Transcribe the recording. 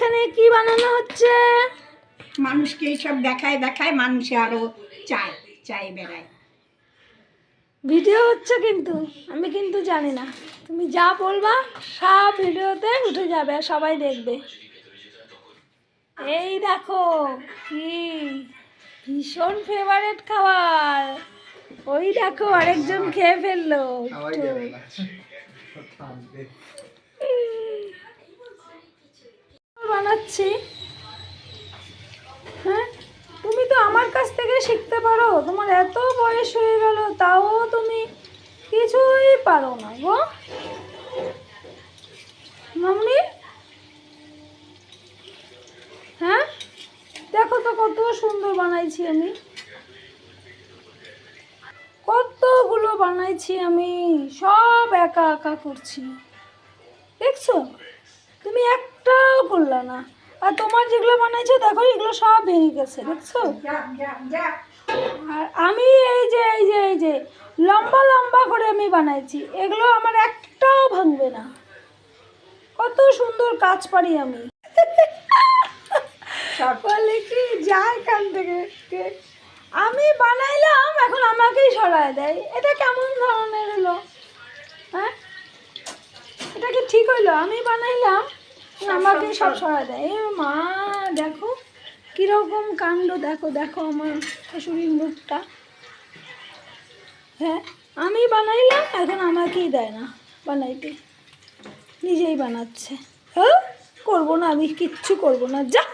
এখানে কি বানানো হচ্ছে? মানুষকে এইসব দেখায় দেখায় মানুষে আরো চাই বেড়ায়। ভিডিও হচ্ছে কিন্তু আমি কিন্তু জানি না, তুমি যা বলবা সব ভিডিওতে উঠে যাবে আর সবাই দেখবে। এই দেখো কি ভীষণ ফেভারিট খাবার। ওই দেখো আরেকজন খেয়ে ফেললো। বানাচ্ছি, হ্যাঁ তুমি তো আমার কাছ থেকে শিখতে পারো, তোমার এত বয়স হয়ে গেল তাও তুমি কিছুই পারো না গো মামনি। হ্যাঁ দেখো তো কত সুন্দর বানাইছি আমি, কতগুলো বানাইছি আমি, সব একা একা করছি দেখছো, তুমি একটাও করলা না। আর তোমার যেগুলো বানাইছো দেখো এগুলো সব ভেঙে গেছে দেখছো। আর আমি এই যে লম্বা লম্বা করে আমি বানাইছি, এগুলো আমার একটাও ভাঙবে না। কত সুন্দর কাজ পারি আমি। বলে কি যায় কান থেকে, আমি বানাইলাম এখন আমাকেই সরায় দেয়, এটা কেমন ধরনের হলো? হ্যাঁ এটা কি ঠিক হইলো? আমি বানাইলাম আমাকে সব সরায় দেয়। এ মা দেখো কিরকম কাণ্ড, দেখো দেখো আমার শাশুড়ির মুখটা। হ্যাঁ আমি বানাইলাম এখন আমাকেই দেয় না বানাইতে, নিজেই বানাচ্ছে। হ্যাঁ করবো না, আমি কিচ্ছু করবো না, যা।